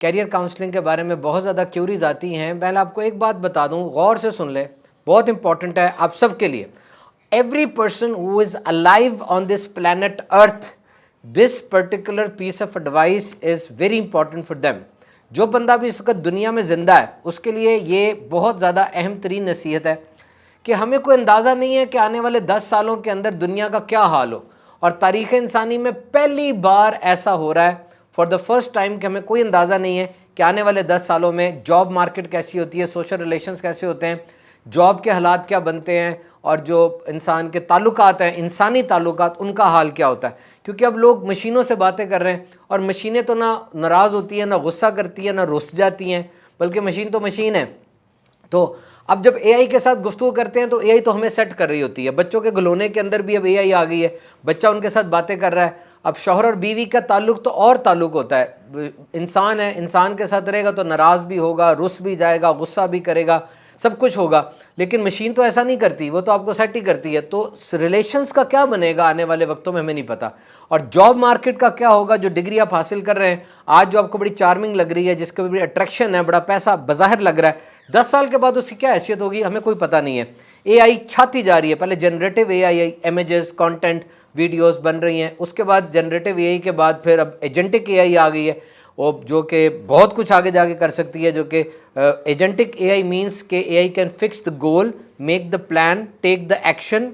Career counselling کے بارے میں بہت زیادہ کیوریز آتی ہیں. میں آپ کو ایک بات بتا دوں, غور سے سن لیں, بہت امپورٹنٹ ہے آپ سب کے لیے. Every person who is alive on this planet earth, this particular piece of advice is very important for them. جو بندہ بھی اس وقت دنیا میں زندہ ہے اس کے لیے یہ بہت زیادہ اہم ترین نصیحت ہے کہ ہمیں کوئی اندازہ نہیں ہے کہ آنے والے 10 سالوں کے اندر دنیا کا کیا حال ہو. اور تاریخ انسانی میں پہلی بار ایسا ہو رہا ہے فار دا فرسٹ ٹائم کہ ہمیں کوئی اندازہ نہیں ہے کہ آنے والے 10 سالوں میں جاب مارکیٹ کیسی ہوتی ہے, سوشل ریلیشنز کیسے ہوتے ہیں, جاب کے حالات کیا بنتے ہیں, اور جو انسان کے تعلقات ہیں, انسانی تعلقات, ان کا حال کیا ہوتا ہے. کیونکہ اب لوگ مشینوں سے باتیں کر رہے ہیں, اور مشینیں تو نہ ناراض ہوتی ہیں, نہ غصہ کرتی ہیں, نہ رس جاتی ہیں, بلکہ مشین تو مشین ہے. تو اب جب اے آئی کے ساتھ گفتگو کرتے ہیں تو اے آئی تو ہمیں سیٹ کر رہی ہوتی ہے. بچوں کے گھلونے کے اندر بھی اب اے آئی آ گئی ہے, بچہ ان کے ساتھ باتیں کر رہا ہے. اب شوہر اور بیوی کا تعلق تو اور تعلق ہوتا ہے, انسان ہے, انسان کے ساتھ رہے گا تو ناراض بھی ہوگا, رس بھی جائے گا, غصہ بھی کرے گا, سب کچھ ہوگا. لیکن مشین تو ایسا نہیں کرتی, وہ تو آپ کو سیٹ ہی کرتی ہے. تو ریلیشنز کا کیا بنے گا آنے والے وقتوں میں ہمیں نہیں پتا. اور جاب مارکیٹ کا کیا ہوگا, جو ڈگری آپ حاصل کر رہے ہیں آج, جو آپ کو بڑی چارمنگ لگ رہی ہے, جس کے بڑی اٹریکشن ہے, بڑا پیسہ بظاہر لگ رہا ہے, 10 سال کے بعد اس کی کیا حیثیت ہوگی ہمیں کوئی پتہ نہیں ہے. اے آئی چھاتی جا رہی ہے, پہلے جنریٹو اے آئی, امیجز, کانٹینٹ, ویڈیوز بن رہی ہیں, اس کے بعد جنریٹو اے آئی کے بعد پھر اب ایجنٹک اے آئی آ گئی ہے, وہ جو کہ بہت کچھ آگے جا کے کر سکتی ہے. جو کہ ایجنٹک اے آئی مینس کہ A I can fix the goal, make the plan, take the action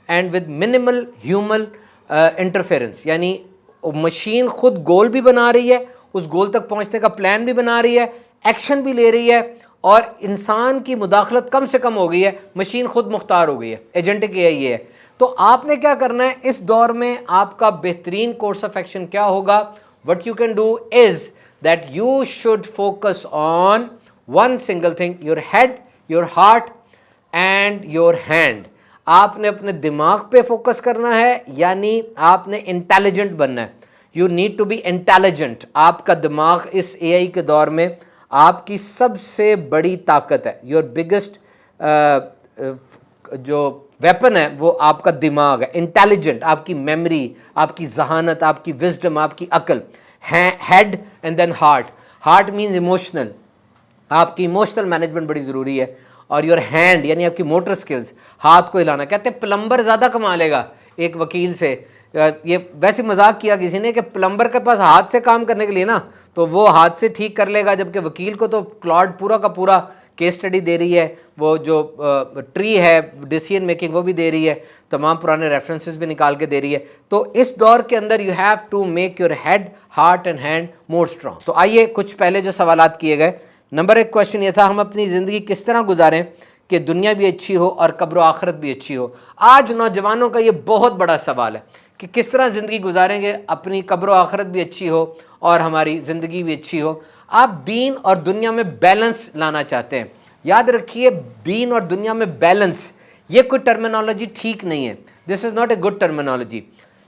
and with minimal human interference. یعنی مشین خود گول بھی بنا رہی ہے, اس گول تک پہنچنے کا پلان بھی بنا رہی ہے, ایکشن بھی لے رہی ہے, اور انسان کی مداخلت کم سے کم ہو گئی ہے, مشین خود مختار ہو گئی ہے. ایجنٹک اے آئی یہ ہے. تو آپ نے کیا کرنا ہے اس دور میں, آپ کا بہترین کورس آف ایکشن کیا ہوگا؟ What you can do is that you should focus on one single thing, your head, your heart and your hand. آپ نے اپنے دماغ پہ فوکس کرنا ہے, یعنی آپ نے انٹیلیجنٹ بننا ہے. You need to be intelligent. آپ کا دماغ اس اے آئی کے دور میں آپ کی سب سے بڑی طاقت ہے. یور بگسٹ جو ویپن ہے وہ آپ کا دماغ ہے. انٹیلیجنٹ, آپ کی میموری, آپ کی ذہانت, آپ کی وزڈم, آپ کی عقل. Head and then heart. Heart means emotional, آپ کی ایموشنل مینجمنٹ بڑی ضروری ہے. اور یور ہینڈ یعنی آپ کی موٹر سکلز, ہاتھ کو ہلانا. کہتے ہیں پلمبر زیادہ کما لے گا ایک وکیل سے. یہ ویسے مذاق کیا کسی نے کہ پلمبر کے پاس ہاتھ سے کام کرنے کے لیے نا تو وہ ہاتھ سے ٹھیک کر لے گا, جبکہ وکیل کو تو کلاڈ پورا کا پورا کیس اسٹڈی دے رہی ہے, وہ جو ٹری ہے ڈیسیژن میکنگ وہ بھی دے رہی ہے, تمام پرانے ریفرنسز بھی نکال کے دے رہی ہے. تو اس دور کے اندر you have to make your head, heart and hand more strong. تو آئیے کچھ پہلے جو سوالات کیے گئے. نمبر 1 کوشچن یہ تھا, ہم اپنی زندگی کس طرح گزاریں کہ دنیا بھی اچھی ہو اور قبر و آخرت بھی اچھی ہو. آج نوجوانوں کا یہ بہت بڑا سوال ہے کہ کس طرح زندگی گزاریں گے اپنی قبر و آخرت بھی اچھی ہو اور ہماری زندگی بھی اچھی ہو. آپ دین اور دنیا میں بیلنس لانا چاہتے ہیں. یاد رکھیے, دین اور دنیا میں بیلنس یہ کوئی ٹرمینالوجی ٹھیک نہیں ہے. This is not a good terminology.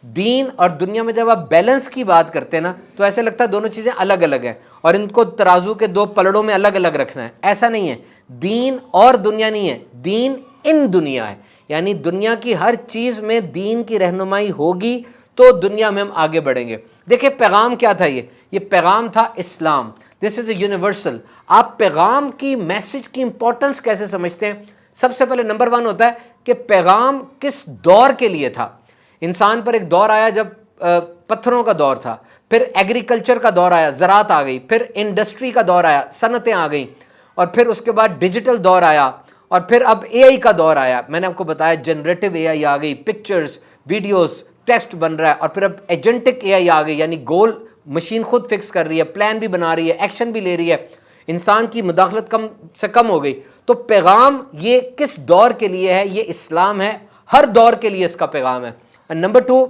دین اور دنیا میں جب آپ بیلنس کی بات کرتے ہیں نا تو ایسے لگتا ہے دونوں چیزیں الگ الگ ہیں اور ان کو ترازو کے 2 پلڑوں میں الگ الگ رکھنا ہے. ایسا نہیں ہے. دین اور دنیا نہیں ہے, دین ان دنیا ہے. یعنی دنیا کی ہر چیز میں دین کی رہنمائی ہوگی تو دنیا میں ہم آگے بڑھیں گے. دیکھیں پیغام کیا تھا, یہ پیغام تھا اسلام. دس از اے یونیورسل. آپ پیغام کی, میسج کی امپورٹنس کیسے سمجھتے ہیں؟ سب سے پہلے نمبر 1 ہوتا ہے کہ پیغام کس دور کے لیے تھا. انسان پر ایک دور آیا جب پتھروں کا دور تھا, پھر ایگریکلچر کا دور آیا, زراعت آ گئی, پھر انڈسٹری کا دور آیا, صنعتیں آ گئیں, اور پھر اس کے بعد ڈیجیٹل دور آیا, اور پھر اب اے آئی کا دور آیا. میں نے آپ کو بتایا جنریٹو اے آئی آ گئی, پکچرز, ویڈیوز, ٹیکسٹ بن رہا ہے, اور پھر اب ایجنٹک اے آئی آ گئی, یعنی گول مشین خود فکس کر رہی ہے, پلان بھی بنا رہی ہے, ایکشن بھی لے رہی ہے, انسان کی مداخلت کم سے کم ہو گئی. تو پیغام یہ کس دور کے لیے ہے؟ یہ اسلام ہے, ہر دور کے لیے اس کا پیغام ہے. نمبر 2,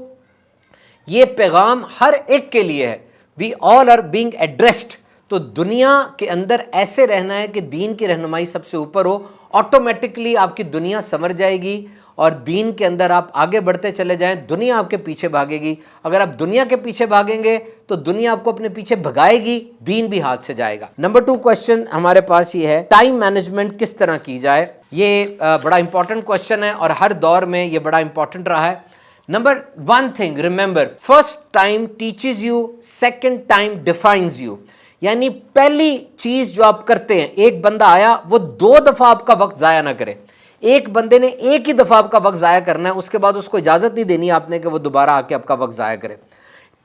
یہ پیغام ہر ایک کے لیے ہے. وی آل آر بینگ ایڈریسڈ. تو دنیا کے اندر ایسے رہنا ہے کہ دین کی رہنمائی سب سے اوپر ہو. آٹومیٹکلی آپ کی دنیا سنور جائے گی اور دین کے اندر آپ آگے بڑھتے چلے جائیں, دنیا آپ کے پیچھے بھاگے گی. اگر آپ دنیا کے پیچھے بھاگیں گے تو دنیا آپ کو اپنے پیچھے بھگائے گی, دین بھی ہاتھ سے جائے گا. نمبر 2 کوشچن ہمارے پاس یہ ہے, ٹائم مینجمنٹ کس طرح کی جائے. یہ بڑا امپورٹنٹ کوشچن ہے اور ہر دور میں یہ بڑا امپورٹنٹ رہا ہے. Number 1 thing, remember, first time teaches you, second time defines you. यानी पहली चीज जो आप करते हैं, एक बंदा आया वो 2 दफा आपका वक्त जाया ना करे। एक बंदे ने एक ही दफा आपका वक्त जाया करना है, उसके बाद उसको इजाजत नहीं देनी आपने कि वो दोबारा आके आपका वक्त जाया करे।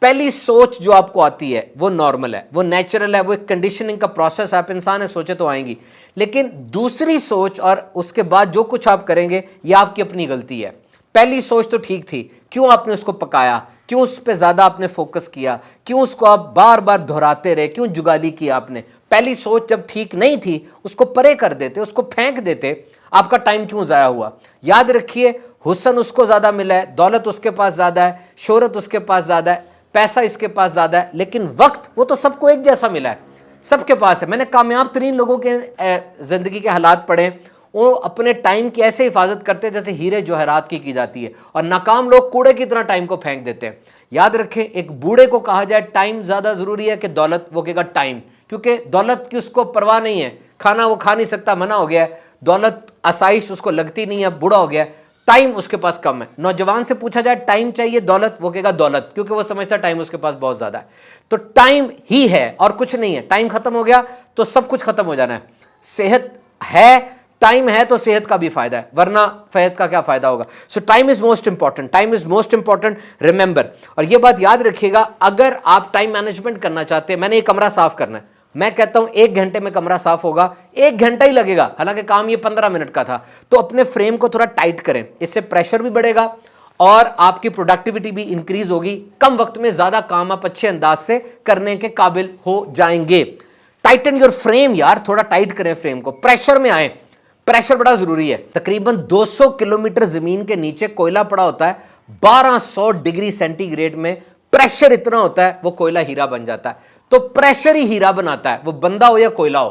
पहली सोच जो आपको आती है वो नॉर्मल है, वो नेचुरल है, वो एक कंडीशनिंग का प्रोसेस, आप इंसान है, सोचे तो आएंगी। लेकिन दूसरी सोच और उसके बाद जो कुछ आप करेंगे ये आपकी अपनी गलती है। पहली सोच तो ठीक थी, क्यों आपने उसको पकाया, क्यों उस पर ज्यादा आपने फोकस किया, क्यों उसको आप बार बार दोहराते रहे, क्यों जुगाली की आपने। पहली सोच जब ठीक नहीं थी उसको परे कर देते, उसको फेंक देते, आपका टाइम क्यों जाया हुआ। याद रखिए, हुस्न उसको ज्यादा मिला है, दौलत उसके पास ज्यादा है, शोहरत उसके पास ज्यादा है, पैसा इसके पास ज्यादा है, लेकिन वक्त वो तो सबको एक जैसा मिला है, सबके पास है। मैंने कामयाब तरीन लोगों के जिंदगी के हालात पढ़े, वो अपने टाइम की ऐसे हिफाजत करते हैं जैसे हीरे जवाहरात की जाती है, और नाकाम लोग कूड़े की तरह टाइम को फेंक देते हैं। याद रखें, एक बूढ़े को कहा जाए टाइम ज्यादा जरूरी है कि दौलत, वो कहेगा टाइम, क्योंकि दौलत की उसको परवाह नहीं है, खाना वो खा नहीं सकता, मना हो गया है, दौलत आसाइश उसको लगती नहीं है, बूढ़ा हो गया, टाइम उसके पास कम है। नौजवान से पूछा जाए टाइम चाहिए दौलत, वो कहेगा दौलत, क्योंकि वो समझता है टाइम उसके पास बहुत ज्यादा है। तो टाइम ही है और कुछ नहीं है। टाइम खत्म हो गया तो सब कुछ खत्म हो जाना है। सेहत है, टाइम है तो सेहत का भी फायदा है, वरना सेहत का क्या फायदा होगा। सो time is most important, time is most important, remember. और ये बात याद रखिएगा, अगर आप टाइम मैनेजमेंट करना चाहते हैं, मैंने ये कमरा साफ करना है, मैं कहता हूं 1 घंटे में कमरा साफ होगा, 1 घंटा ही लगेगा, हालांकि काम ये 15 मिनट का था। तो अपने फ्रेम को थोड़ा टाइट करें, इससे प्रेशर भी बढ़ेगा और आपकी प्रोडक्टिविटी भी इंक्रीज होगी। कम वक्त में ज्यादा काम आप अच्छे अंदाज से करने के काबिल हो जाएंगे। टाइटन योर फ्रेम यार, थोड़ा टाइट करें फ्रेम को, प्रेशर में आए, प्रेशर बड़ा जरूरी है। तकरीबन 200 किलोमीटर जमीन के नीचे कोयला पड़ा होता है, 1200 डिग्री सेंटीग्रेड में प्रेशर इतना होता है वो कोयला हीरा बन जाता है। तो प्रेशर ही हीरा बनाता है, वो बंदा हो या कोयला हो,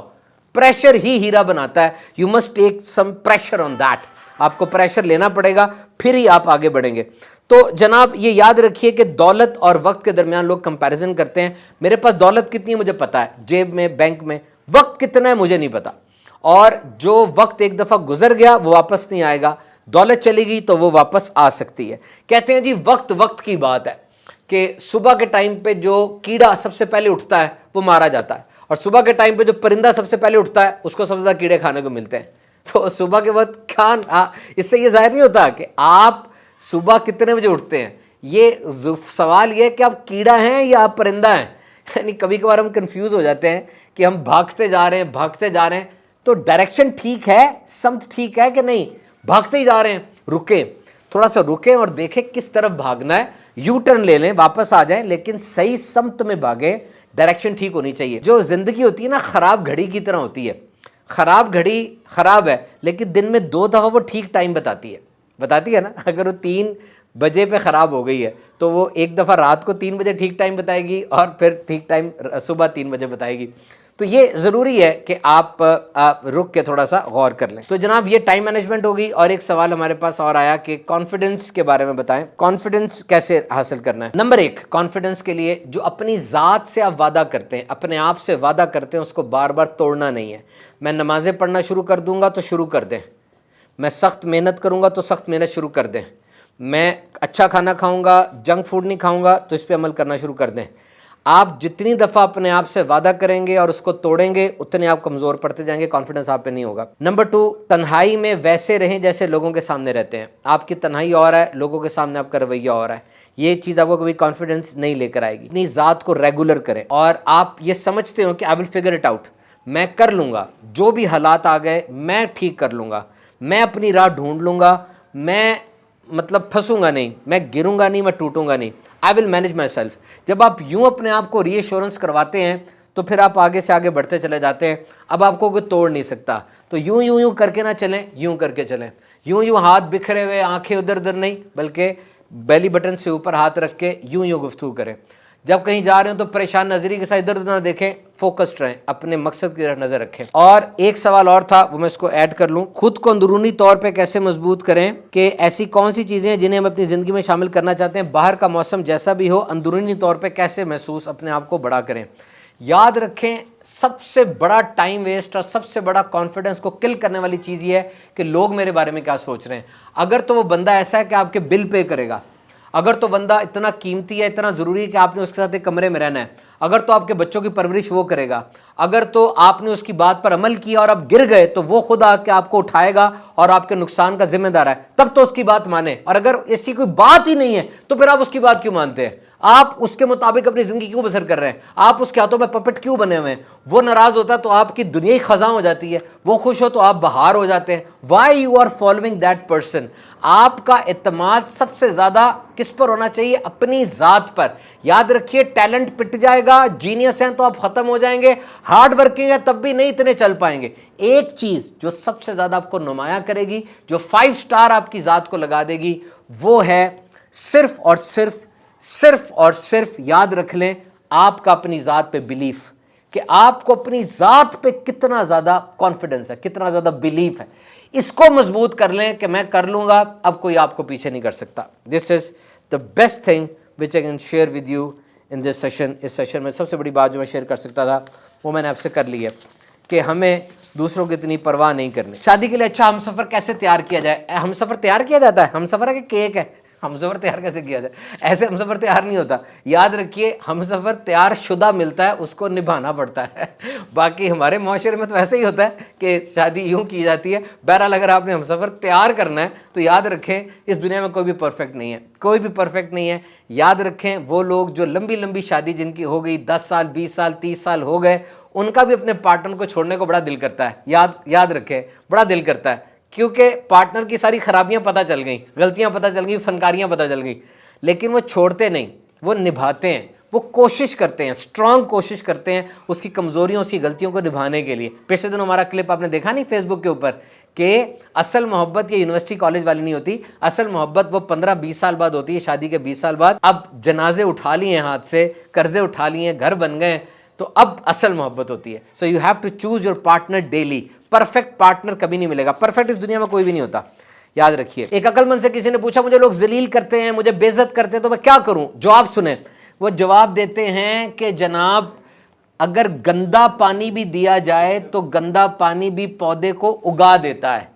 प्रेशर ही हीरा बनाता है। You must take some pressure on that, आपको प्रेशर लेना पड़ेगा, फिर ही आप आगे बढ़ेंगे। तो जनाब ये याद रखिए कि दौलत और वक्त के दरमियान लोग कंपैरिजन करते हैं। मेरे पास दौलत कितनी है मुझे पता है, जेब में, बैंक में, वक्त कितना है मुझे नहीं पता। और जो वक्त एक दफा गुजर गया वो वापस नहीं आएगा, दौलत चली गई तो वो वापस आ सकती है। कहते हैं जी वक्त वक्त की बात है कि सुबह के टाइम पे जो कीड़ा सबसे पहले उठता है वो मारा जाता है, और सुबह के टाइम पे जो परिंदा सबसे पहले उठता है उसको सबसे ज्यादा कीड़े खाने को मिलते हैं। तो सुबह के वक्त खान, इससे ये जाहिर नहीं होता कि आप सुबह कितने बजे उठते हैं, ये सवाल ये है कि आप कीड़ा हैं या आप परिंदा हैं। यानी कभी कभार हम कंफ्यूज हो जाते हैं कि हम भागते जा रहे हैं, भागते जा रहे हैं, तो डायरेक्शन ठीक है, समत ठीक है कि नहीं, भागते ही जा रहे हैं, रुके, थोड़ा सा रुके और देखें किस तरफ भागना है, यू टर्न ले लें, वापस आ जाएं, लेकिन सही समत में भागें, डायरेक्शन ठीक होनी चाहिए। जो जिंदगी होती है ना, खराब घड़ी की तरह होती है। खराब घड़ी खराब है, लेकिन दिन में 2 दफा वो ठीक टाइम बताती है ना। अगर वो 3 बजे पे खराब हो गई है तो वो एक दफा रात को 3 बजे ठीक टाइम बताएगी और फिर ठीक टाइम सुबह 3 बजे बताएगी। तो ये ज़रूरी है कि आप रुक के थोड़ा सा गौर कर लें। तो जनाब ये टाइम मैनेजमेंट होगी। और एक सवाल हमारे पास और आया कि कॉन्फिडेंस के बारे में बताएं, कॉन्फिडेंस कैसे हासिल करना है। नंबर 1, कॉन्फिडेंस के लिए जो अपनी ज़ात से आप वादा करते हैं, अपने आप से वादा करते हैं, उसको बार बार तोड़ना नहीं है। मैं नमाज़ें पढ़ना शुरू कर दूंगा तो शुरू कर दें, मैं सख्त मेहनत करूंगा तो सख्त मेहनत शुरू कर दें, मैं अच्छा खाना खाऊंगा, जंक फूड नहीं खाऊंगा, तो इस पर अमल करना शुरू कर दें। आप जितनी दफ़ा अपने आप से वादा करेंगे और उसको तोड़ेंगे उतने आप कमज़ोर पड़ते जाएंगे, कॉन्फिडेंस आप पे नहीं होगा। नंबर 2, तन्हाई में वैसे रहें जैसे लोगों के सामने रहते हैं। आपकी तन्हाई और है, लोगों के सामने आपका रवैया और है, ये चीज़ आपको कभी कॉन्फिडेंस नहीं लेकर आएगी। अपनी ज़ात को रेगुलर करें और आप ये समझते हो कि I will figure it out, मैं कर लूँगा, जो भी हालात आ गए मैं ठीक कर लूँगा, मैं अपनी राह ढूंढ लूँगा, मैं मतलब फंसूंगा नहीं, मैं गिरूंगा नहीं, मैं टूटूंगा नहीं, I will manage my self. जब आप यूं अपने आप को रीएश्योरेंस करवाते हैं तो फिर आप आगे से आगे बढ़ते चले जाते हैं। अब आपको कोई तोड़ नहीं सकता। तो यूं यूं यूं करके ना चलें, यूं करके चलें, यूं यूं हाथ बिखरे हुए, आंखें उधर उधर नहीं, बल्कि बेली बटन से ऊपर हाथ रख के यूं यूं गुफ्तगू करें। जब कहीं जा रहे हो तो परेशान नजरी के साथ इधर उधर ना देखें, फोकस्ड रहें, अपने मकसद की तरफ नजर रखें। और एक सवाल और था, वो मैं इसको ऐड कर लूं, खुद को अंदरूनी तौर पे कैसे मजबूत करें, कि ऐसी कौन सी चीजें हैं जिन्हें हम अपनी जिंदगी में शामिल करना चाहते हैं, बाहर का मौसम जैसा भी हो, अंदरूनी तौर पे कैसे महसूस अपने आप को बड़ा करें। याद रखें, सबसे बड़ा टाइम वेस्ट और सबसे बड़ा कॉन्फिडेंस को किल करने वाली चीज ये है कि लोग मेरे बारे में क्या सोच रहे हैं। अगर तो वो बंदा ऐसा है कि आपके बिल पे करेगा, अगर तो बंदा इतना कीमती है, इतना ज़रूरी है कि आपने उसके साथ एक कमरे में रहना है, अगर तो आपके बच्चों की परवरिश वो करेगा, अगर तो आपने उसकी बात पर अमल किया और आप गिर गए तो वो खुद आके आपको उठाएगा और आपके नुकसान का जिम्मेदार है, तब तो उसकी बात माने। और अगर ऐसी कोई बात ही नहीं है तो फिर आप उसकी बात क्यों मानते हैं? आप उसके मुताबिक अपनी जिंदगी क्यों बसर कर रहे हैं? आप उसके हाथों में पपेट क्यों बने हुए हैं? वो नाराज होता है तो आपकी दुनिया ही खजा हो जाती है, वो खुश हो तो आप बहार हो जाते हैं। Why you are following that person? आपका एतमाद सबसे ज्यादा किस पर होना चाहिए? अपनी जात पर। याद रखिए, टैलेंट पिट जाएगा, जीनियस हैं तो आप खत्म हो जाएंगे, हार्ड वर्किंग है तब भी नहीं इतने चल पाएंगे। एक चीज जो सबसे ज्यादा आपको नुमाया करेगी, जो 5 स्टार आपकी जात को लगा देगी, वो है सिर्फ और सिर्फ याद रख लें, आपका अपनी जात पे बिलीफ, कि आपको अपनी जात पे कितना ज्यादा कॉन्फिडेंस है, कितना ज्यादा बिलीफ है। इसको मजबूत कर लें कि मैं कर लूंगा, अब कोई आपको पीछे नहीं कर सकता। This is the best thing which I can share with you in this session. इस सेशन में सबसे बड़ी बात जो मैं शेयर कर सकता था वो मैंने आपसे कर ली है कि हमें दूसरों की इतनी परवाह नहीं करनी। शादी के लिए अच्छा हमसफर कैसे तैयार किया जाए? हमसफर तैयार किया जाता है? हमसफर है कि केक है? हमसफर तैयार कैसे किया जाए? ऐसे हमसफर तैयार नहीं होता। याद रखिए, हमसफर तैयार शुदा मिलता है, उसको निभाना पड़ता है। बाकी हमारे माशरे में तो ऐसे ही होता है कि शादी यूं की जाती है। बहरहाल अगर आपने हमसफर तैयार करना है तो याद रखें, इस दुनिया में कोई भी परफेक्ट नहीं है, कोई भी परफेक्ट नहीं है। याद रखें, वो लोग जो लंबी लंबी शादी जिनकी हो गई, 10 साल 20 साल 30 साल हो गए, उनका भी अपने पार्टनर को छोड़ने को बड़ा दिल करता है। याद रखें, बड़ा दिल करता है, क्योंकि पार्टनर की सारी खराबियां पता चल गई, गलतियां पता चल गई, फनकारियां पता चल गई, लेकिन वो छोड़ते नहीं, वो निभाते हैं, वो कोशिश करते हैं, स्ट्रांग कोशिश करते हैं उसकी कमजोरियों, उसकी गलतियों को निभाने के लिए। पिछले दिन हमारा क्लिप आपने देखा नहीं फेसबुक के ऊपर, कि असल मोहब्बत ये यूनिवर्सिटी कॉलेज वाली नहीं होती, असल मोहब्बत वो 15-20 साल बाद होती है, शादी के 20 साल बाद। अब जनाजे उठा लिए हाथ से, कर्जे उठा लिए, घर बन गए, तो अब असल मोहब्बत होती है। So you have to choose your partner daily. Perfect partner कभी नहीं मिलेगा, परफेक्ट इस दुनिया में कोई भी नहीं होता, याद रखिए। एक अक्लमंद से किसी ने पूछा, मुझे लोग जलील करते हैं, मुझे बेइज्जत करते हैं, तो मैं क्या करूं? जवाब सुने। वो जवाब देते हैं कि जनाब, अगर गंदा पानी भी दिया जाए तो गंदा पानी भी पौधे को उगा देता है।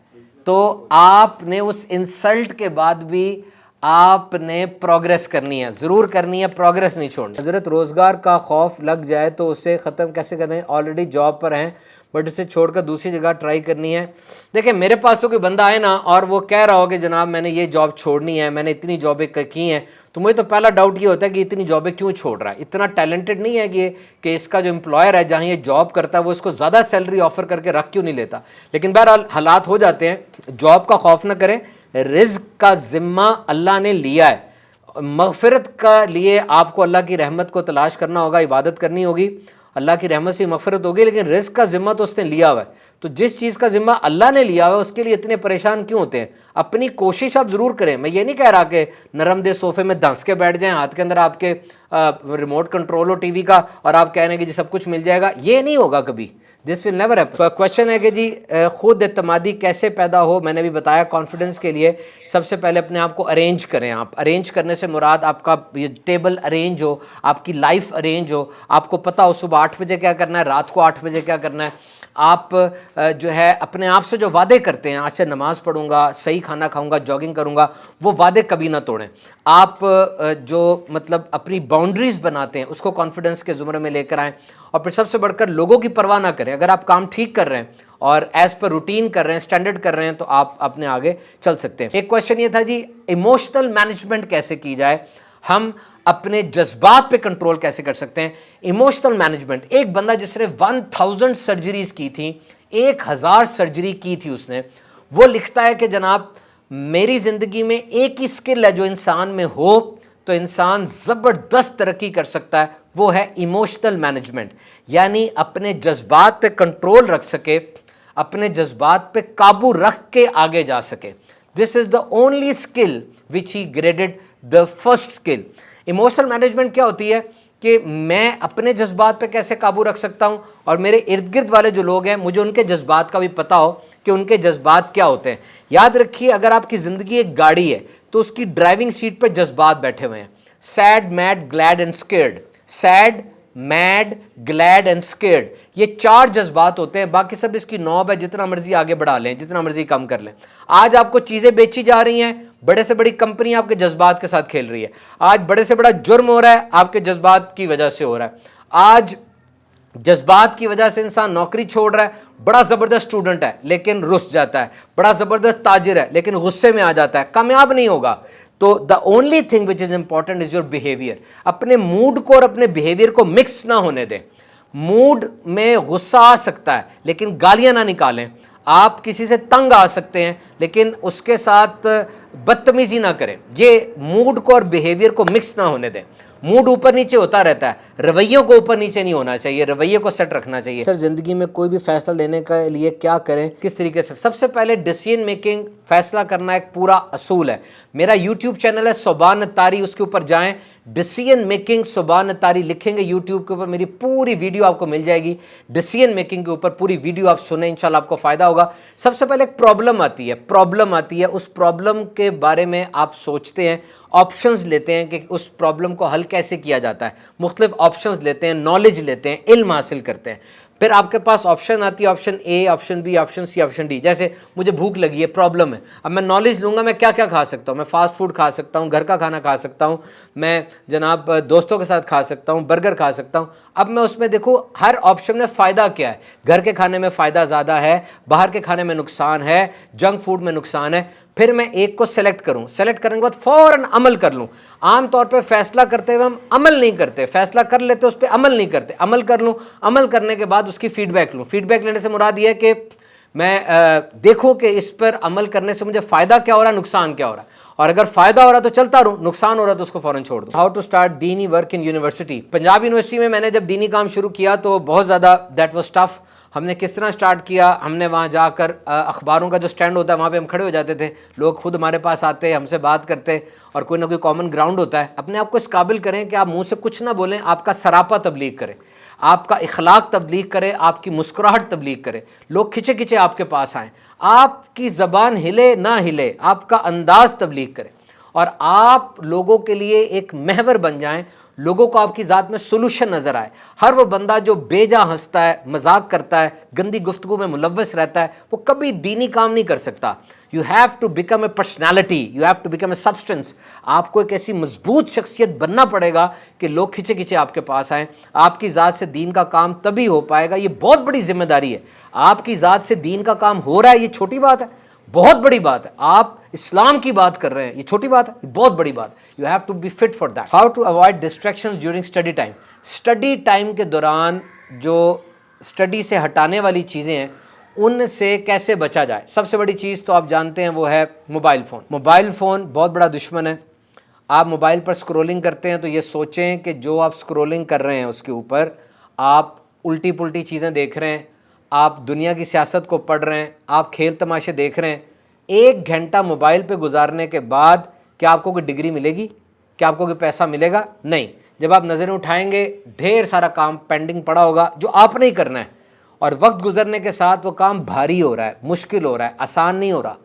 तो आपने उस इंसल्ट के बाद भी आपने प्रोग्रेस करनी है, जरूर करनी है, प्रोग्रेस नहीं छोड़नी। हजरत, रोजगार का खौफ लग जाए तो उसे ख़त्म कैसे करें? ऑलरेडी जॉब पर हैं बट इसे छोड़कर दूसरी जगह ट्राई करनी है। देखिए, मेरे पास तो कोई बंदा आए ना और वो कह रहा हो कि जनाब मैंने ये जॉब छोड़नी है, मैंने इतनी जॉबें की हैं, तो मुझे तो पहला डाउट ये होता है कि इतनी जॉबें क्यों छोड़ रहा है? इतना टैलेंटेड नहीं है कि इसका जो एम्प्लॉयर है जहाँ ये जॉब करता है वो इसको ज़्यादा सैलरी ऑफर करके रख क्यों नहीं लेता? लेकिन बहरहाल हालात हो जाते हैं। जॉब का खौफ ना करें, रिज़्क का जिम्मा अल्लाह ने लिया है। मगफिरत का लिए आपको अल्लाह की रहमत को तलाश करना होगा, इबादत करनी होगी, अल्लाह की रहमत से मगफिरत होगी, लेकिन रिस्क का जिम्मा तो उसने लिया हुआ है। तो जिस चीज़ का जिम्मा अल्लाह ने लिया हुआ है उसके लिए इतने परेशान क्यों होते हैं? अपनी कोशिश आप ज़रूर करें। मैं ये नहीं कह रहा कि नरम दे सोफे में धंस के बैठ जाएं, हाथ के अंदर आपके रिमोट कंट्रोल हो टीवी का और आप कह रहे हैं कि जी सब कुछ मिल जाएगा, ये नहीं होगा कभी। This will never happen. Question है कि जी खुद एतमादी कैसे पैदा हो? मैंने भी बताया, कॉन्फिडेंस के लिए सबसे पहले अपने आप को अरेंज करें। आप अरेंज करने से मुराद आपका ये टेबल अरेंज हो, आपकी लाइफ अरेंज हो, आपको पता हो सुबह 8 बजे क्या करना है, रात को 8 बजे क्या करना है। आप जो है अपने आप से जो वादे करते हैं, आज से नमाज़ पढ़ूंगा, सही खाना खाऊंगा, जॉगिंग करूंगा, वो वादे कभी ना तोड़ें। आप जो मतलब अपनी बाउंड्रीज बनाते हैं उसको कॉन्फिडेंस के ज़ुमरे में लेकर आएँ। और फिर सबसे बढ़कर लोगों की परवाह ना करें। अगर आप काम ठीक कर रहे हैं और एज पर रूटीन कर रहे हैं, स्टैंडर्ड कर रहे हैं, तो आप अपने आगे चल सकते हैं। एक क्वेश्चन ये था जी, इमोशनल मैनेजमेंट कैसे की जाए? हम अपने जज्बात पे कंट्रोल कैसे कर सकते हैं? Emotional management. एक बंदा जिसने 1000 सर्जरीज की थी, 1000 सर्जरी की थी उसने, वो लिखता है कि जनाब मेरी जिंदगी में एक ही स्किल है जो इंसान में हो तो इंसान जबरदस्त तरक्की कर सकता है, वो है इमोशनल मैनेजमेंट। यानी अपने जज्बात पे कंट्रोल रख सके, अपने जज्बात पे काबू रख के आगे जा सके। This is the only skill which he graded the first skill. Emotional management क्या होती है कि मैं अपने जज्बात पे कैसे काबू रख सकता हूं और मेरे इर्द गिर्द वाले जो लोग हैं मुझे उनके जज्बात का भी पता हो कि उनके जज्बात क्या होते हैं। याद रखिए, अगर आपकी ज़िंदगी एक गाड़ी है तो उसकी ड्राइविंग सीट पर जज्बात बैठे हुए हैं, sad, mad, glad and scared. Sad, mad, glad and scared, ये 4 जज्बात होते हैं, बाकी सब इसकी नॉब है, जितना मर्जी आगे बढ़ा लें, जितना मर्जी कम कर लें। आज आपको चीज़ें बेची जा रही हैं, बड़े से बड़ी कंपनी आपके जज्बात के साथ खेल रही है। आज बड़े से बड़ा जुर्म हो रहा है, आपके जज्बात की वजह से हो रहा है। आज जज्बात की वजह से इंसान नौकरी छोड़ रहा है, बड़ा ज़बरदस्त स्टूडेंट है लेकिन रुस जाता है, बड़ा ज़बरदस्त ताजिर है लेकिन गुस्से में आ जाता है, कामयाब नहीं होगा। तो the only thing which is important is your behaviour. अपने मूड को और अपने बिहेवियर को मिक्स ना होने दें। मूड में गुस्सा आ सकता है लेकिन गालियां ना निकालें। आप किसी से तंग आ सकते हैं लेकिन उसके साथ बदतमीजी ना करें। ये मूड को और बिहेवियर को मिक्स ना होने दें। मूड ऊपर नीचे होता रहता है, रवैयों को ऊपर नीचे नहीं होना चाहिए, रवैये को सेट रखना चाहिए। सर ज़िंदगी में कोई भी फैसला लेने के लिए क्या करें, किस तरीके से? सबसे पहले डिसीजन मेकिंग, फैसला करना एक पूरा असूल है। मेरा यूट्यूब चैनल है सुभान अत्तारी, उसके ऊपर जाएं, डिसीजन मेकिंग सुभान अत्तारी लिखेंगे यूट्यूब के ऊपर, मेरी पूरी वीडियो आपको मिल जाएगी। डिसीजन मेकिंग के ऊपर पूरी वीडियो आप सुने, इंशाल्लाह आपको फ़ायदा होगा। सबसे पहले एक प्रॉब्लम आती है, उस प्रॉब्लम के बारे में आप सोचते हैं, ऑप्शंस लेते हैं कि उस प्रॉब्लम को हल कैसे किया जाता है, मुख्तलिफ ऑप्शंस लेते हैं, नॉलेज लेते हैं, इल्म हासिल करते हैं। फिर आपके पास ऑप्शन आती है, option A, option B, option C, option D. जैसे मुझे भूख लगी है, प्रॉब्लम है, अब मैं नॉलेज लूँगा मैं क्या क्या खा सकता हूँ। मैं फास्ट फूड खा सकता हूँ, घर का खाना खा सकता हूँ, मैं जनाब दोस्तों के साथ खा सकता हूँ, बर्गर खा सकता हूँ। अब मैं उसमें देखूँ हर ऑप्शन में फ़ायदा क्या है। घर के खाने में फ़ायदा ज़्यादा है, बाहर के खाने में नुकसान है, जंक फूड में नुकसान है। फिर मैं एक को सेलेक्ट करूं, सेलेक्ट करने के बाद फ़ौरन अमल कर लूं। आम तौर पे फैसला करते हुए हम अमल नहीं करते, फैसला कर लेते उस पर अमल नहीं करते। अमल कर लूं, अमल करने के बाद उसकी फीडबैक लूं। फीडबैक लेने से मुराद ये है कि मैं देखूं कि इस पर अमल करने से मुझे फ़ायदा क्या हो रहा है, नुकसान क्या हो रहा है, और अगर फ़ायदा हो रहा है तो चलता रहूं, नुकसान हो रहा है तो उसको फ़ौरन छोड़ दूं। हाउ टू स्टार्ट दीनी work in university. Punjab university में मैंने जब दीनी काम शुरू किया तो बहुत ज़्यादा दैट वाज टफ। हमने किस तरह स्टार्ट किया, हमने वहाँ जाकर अखबारों का जो स्टैंड होता है वहाँ पे हम खड़े हो जाते थे, लोग खुद हमारे पास आते, हमसे बात करते, और कोई ना कोई कॉमन ग्राउंड होता है। अपने आप को इस काबिल करें कि आप मुंह से कुछ ना बोलें, आपका सरापा तबलीग करे, आपका इखलाक तबलीग करे, आपकी मुस्कुराहट तबलीग करे, लोग खिंचे खिंचे आपके पास आएँ, आपकी ज़बान हिले ना हिले, आपका अंदाज़ तबलीग करे, और आप लोगों के लिए एक महवर बन जाएं, लोगों को आपकी ज़ात में सोल्यूशन नज़र आए। हर वो बंदा जो बेजा हंसता है, मजाक करता है, गंदी गुफ्तगू में मुलव्वस रहता है, वो कभी दीनी काम नहीं कर सकता। You have to become a personality, you have to become a substance. आपको एक ऐसी मजबूत शख्सियत बनना पड़ेगा कि लोग खिंचे खिंचे आपके पास आएँ। आपकी ज़ात से दीन का काम तभी हो पाएगा, ये बहुत बड़ी जिम्मेदारी है। आपकी ज़ात से दीन का काम हो रहा है, ये छोटी बात है, बहुत बड़ी बात है। आप इस्लाम की बात कर रहे हैं, ये छोटी बात है, ये बहुत बड़ी बात। You have to be fit for that. How to avoid distractions during study time. Study time के दौरान जो स्टडी से हटाने वाली चीज़ें हैं उनसे कैसे बचा जाए। सबसे बड़ी चीज़ तो आप जानते हैं वो है मोबाइल फ़ोन। मोबाइल फ़ोन बहुत बड़ा दुश्मन है। आप मोबाइल पर स्क्रोलिंग करते हैं तो ये सोचें कि जो आप स्क्रोलिंग कर रहे हैं उसके ऊपर आप उल्टी पुल्टी चीज़ें देख रहे हैं, आप दुनिया की सियासत को पढ़ रहे हैं, आप खेल तमाशे देख रहे हैं। 1 घंटा मोबाइल पे गुजारने के बाद क्या आपको कोई डिग्री मिलेगी, क्या आपको कोई पैसा मिलेगा? नहीं। जब आप नज़रें उठाएंगे ढेर सारा काम पेंडिंग पड़ा होगा जो आपने ही करना है, और वक्त गुजरने के साथ वो काम भारी हो रहा है, मुश्किल हो रहा है, आसान नहीं हो रहा।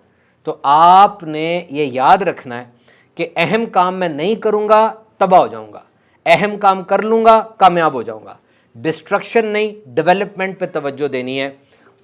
तो आपने ये याद रखना है कि अहम काम मैं नहीं करूँगा तबाह हो जाऊँगा, अहम काम कर लूँगा कामयाब हो जाऊँगा। डिस्ट्रक्शन नहीं, डेवलपमेंट पे तवज्जो देनी है।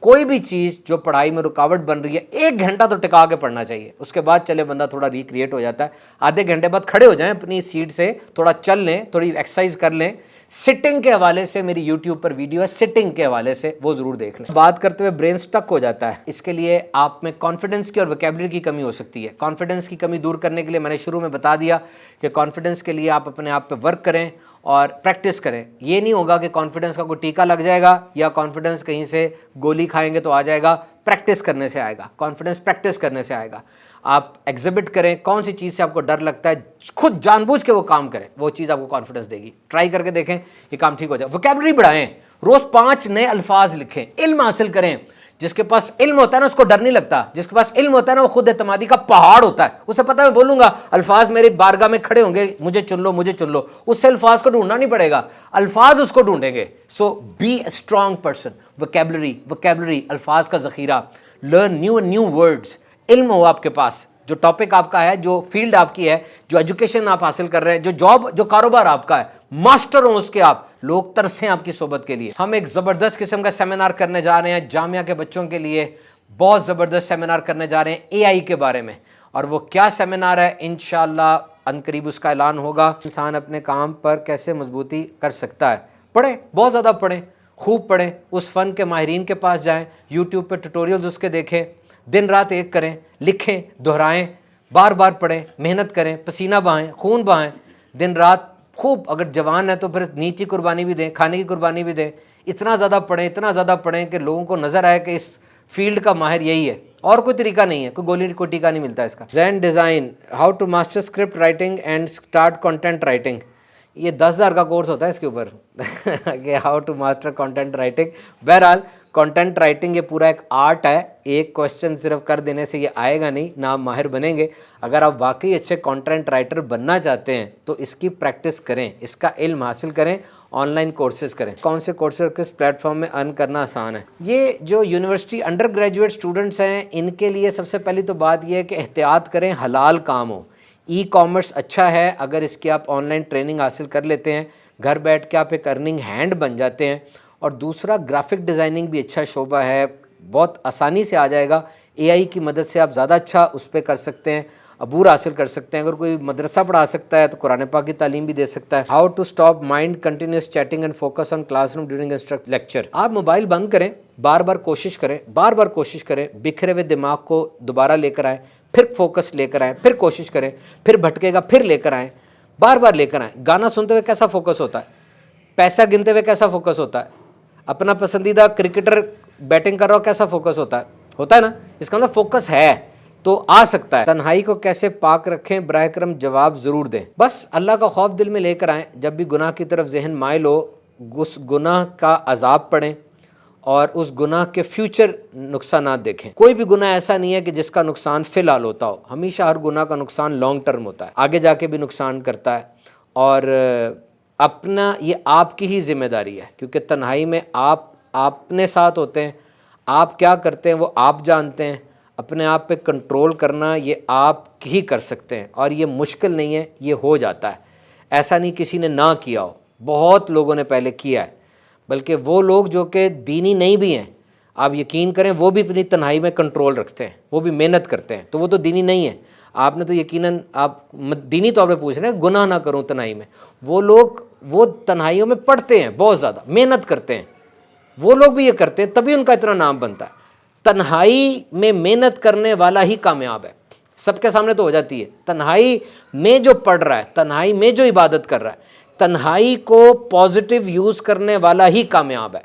कोई भी चीज़ जो पढ़ाई में रुकावट बन रही है 1 घंटा तो टिका के पढ़ना चाहिए, उसके बाद चले बंदा थोड़ा रिक्रिएट हो जाता है। आधे घंटे बाद खड़े हो जाएं अपनी सीट से, थोड़ा चल लें, थोड़ी एक्सरसाइज कर लें। सिटिंग के हवाले से मेरी यूट्यूब पर वीडियो है, सिटिंग के हवाले से, वो ज़रूर देख लें। बात करते हुए ब्रेन स्टक हो जाता है, इसके लिए आप में कॉन्फिडेंस की और वोकैबुलरी की कमी हो सकती है। कॉन्फिडेंस की कमी दूर करने के लिए मैंने शुरू में बता दिया कि कॉन्फिडेंस के लिए आप अपने आप पे वर्क करें और प्रैक्टिस करें। ये नहीं होगा कि कॉन्फिडेंस का कोई टीका लग जाएगा या कॉन्फिडेंस कहीं से गोली खाएंगे तो आ जाएगा। प्रैक्टिस करने से आएगा कॉन्फिडेंस, प्रैक्टिस करने से आएगा। आप एग्जिबिट करें, कौन सी चीज़ से आपको डर लगता है, खुद जानबूझ के वो काम करें, वो चीज़ आपको कॉन्फिडेंस देगी। ट्राई करके देखें, ये काम ठीक हो जाए। वोकैबुलरी बढ़ाएं, रोज़ 5 नए अल्फाज लिखें, इल्म हासिल करें। जिसके पास इल्म होता है ना उसको डर नहीं लगता, जिसके पास इल्म होता है ना वो खुद एतमादी का पहाड़ होता है। उसे पता है मैं बोलूंगा, अल्फाज मेरी बारगाह में खड़े होंगे, मुझे चुन लो, मुझे चुन लो। उससे अल्फाज को ढूंढना नहीं पड़ेगा, अल्फाज उसको ढूंढेंगे। So be a strong person. Vocabulary, अल्फाज का जखीरा, लर्न न्यू वर्ड्स। इल्म हो आपके पास, जो टॉपिक आपका है, जो फील्ड आपकी है, जो एजुकेशन आप हासिल कर रहे हैं, जो जॉब, जो कारोबार आपका है, मास्टर हो उसके, आप लोग तरसें आपकी सोबत के लिए। हम एक ज़बरदस्त किस्म का सेमिनार करने जा रहे हैं जामिया के बच्चों के लिए, बहुत ज़बरदस्त सेमिनार करने जा रहे हैं एआई के बारे में। और वो क्या सेमिनार है, इंशाल्लाह अनकरीब उसका ऐलान होगा। इंसान अपने काम पर कैसे मजबूती कर सकता है, पढ़ें, बहुत ज़्यादा पढ़ें, खूब पढ़ें, उस फ़न के माहिरीन के पास जाएं, यूट्यूब पे ट्यूटोरियल्स उसके देखें, दिन रात एक करें, लिखें, दोहराएं, बार बार पढ़ें, मेहनत करें, पसीना बहाएं, खून बहाएं, दिन रात खूब। अगर जवान है तो फिर नींद की कुर्बानी भी दें, खाने की कुर्बानी भी दें, इतना ज़्यादा पढ़ें, इतना ज़्यादा पढ़ें कि लोगों को नज़र आए कि इस फील्ड का माहिर यही है, और कोई तरीका नहीं है, कोई गोली कोई टीका नहीं मिलता इसका। Zain design, how to master script writing and start content writing, ये 10,000 का कोर्स होता है इसके ऊपर कि how to master content writing. बहरहाल कंटेंट राइटिंग ये पूरा एक आर्ट है, एक क्वेश्चन सिर्फ कर देने से ये आएगा नहीं, ना आप माहिर बनेंगे। अगर आप वाकई अच्छे कंटेंट राइटर बनना चाहते हैं तो इसकी प्रैक्टिस करें, इसका इल्म हासिल करें, ऑनलाइन कोर्सेज करें। कौन से कोर्सेज और किस प्लेटफॉर्म में अर्न करना आसान है? ये जो यूनिवर्सिटी अंडर ग्रेजुएट स्टूडेंट्स हैं इनके लिए सबसे पहली तो बात यह है कि एहतियात करें, हलाल काम हो। ई कॉमर्स अच्छा है, अगर इसकी आप ऑनलाइन ट्रेनिंग हासिल कर लेते हैं, घर बैठ के आप एक अर्निंग हैंड बन जाते हैं। और दूसरा, ग्राफिक डिज़ाइनिंग भी अच्छा शोबा है, बहुत आसानी से आ जाएगा, एआई की मदद से आप ज़्यादा अच्छा उस पर कर सकते हैं, अबूर हासिल कर सकते हैं। अगर कोई मदरसा पढ़ा सकता है तो कुरान पाक की तालीम भी दे सकता है। How to stop mind continuous chatting and focus on classroom during instruct lecture, आप मोबाइल बंद करें, बार बार कोशिश करें, बार बार कोशिश करें, बिखरे हुए दिमाग को दोबारा लेकर आएँ, फिर फोकस लेकर आएँ, फिर कोशिश करें, फिर भटकेगा, फिर लेकर आएँ, बार बार लेकर आएँ। गाना सुनते हुए कैसा फोकस होता है, पैसा गिनते हुए कैसा फोकस होता है, अपना पसंदीदा क्रिकेटर बैटिंग कर रहा हो कैसा फोकस होता है ना। इसका मतलब फोकस है तो आ सकता है। तन्हाई को कैसे पाक रखें, बराए करम जवाब ज़रूर दें। बस अल्लाह का खौफ दिल में लेकर आएँ, जब भी गुनाह की तरफ जहन माइल हो, उस गुनाह का अजाब पढ़ें और उस गुनाह के फ्यूचर नुकसानात देखें। कोई भी गुनाह ऐसा नहीं है कि जिसका नुकसान फ़िलहाल होता हो, हमेशा हर गुनाह का नुकसान लॉन्ग टर्म होता है, आगे जाके भी नुकसान करता है। और अपना ये आपकी ही जिम्मेदारी है, क्योंकि तन्हाई में आप अपने साथ होते हैं, आप क्या करते हैं वो आप जानते हैं। अपने आप पे कंट्रोल करना ये आप ही कर सकते हैं, और ये मुश्किल नहीं है, ये हो जाता है। ऐसा नहीं किसी ने ना किया हो, बहुत लोगों ने पहले किया है, बल्कि वो लोग जो कि दीनी नहीं भी हैं, आप यकीन करें, वो भी अपनी तन्हाई में कंट्रोल रखते हैं, वो भी मेहनत करते हैं, तो वो तो दीनी नहीं है। आपने तो यकीनन, आप दीनी तौर पे पूछ रहे हैं, गुनाह ना करूं तन्हाई में, वो लोग वो तन्हाइयों में पढ़ते हैं, बहुत ज़्यादा मेहनत करते हैं, वो लोग भी ये करते हैं, तभी उनका इतना नाम बनता है। तन्हाई में मेहनत करने वाला ही कामयाब है। सबके सामने तो हो जाती है, तन्हाई में जो पढ़ रहा है, तन्हाई में जो इबादत कर रहा है, तन्हाई को पॉजिटिव यूज़ करने वाला ही कामयाब है।